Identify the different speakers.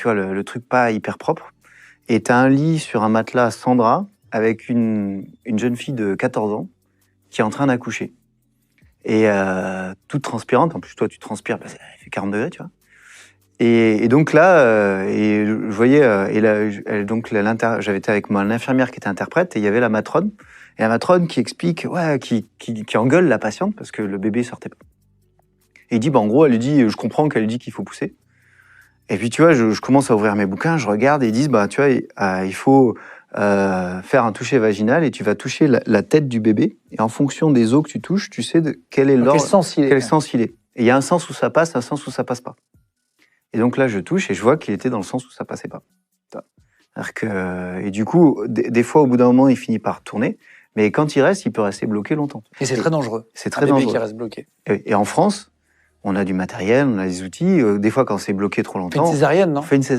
Speaker 1: Tu vois, le truc pas hyper propre. Et t'as un lit sur un matelas sans drap avec une jeune fille de 14 ans qui est en train d'accoucher. Et toute transpirante. En plus, toi, tu transpires, il fait 40 degrés, tu vois. Et donc là, et je voyais, j'avais été avec mon infirmière qui était interprète, et il y avait la matrone. Et la matrone qui explique, qui engueule la patiente parce que le bébé sortait pas. Et il dit, en gros, elle lui dit, je comprends qu'elle lui dit qu'il faut pousser. Et puis, tu vois, je commence à ouvrir mes bouquins, je regarde et ils disent, tu vois, il faut faire un toucher vaginal et tu vas toucher la tête du bébé. Et en fonction des os que tu touches, tu sais quel est l'ordre. Quel sens il est. Et il y a un sens où ça passe, un sens où ça passe pas. Et donc là, je touche et je vois qu'il était dans le sens où ça passait pas. Et du coup, des fois, au bout d'un moment, il finit par tourner. Mais quand il reste, il peut rester bloqué longtemps.
Speaker 2: Et c'est très dangereux.
Speaker 1: C'est très dangereux.
Speaker 2: Un bébé qui reste bloqué.
Speaker 1: Et en France, on a du matériel, on a des outils. Des fois, quand c'est bloqué trop longtemps,
Speaker 2: on fait une césarienne, non ?
Speaker 1: On fait une césarienne.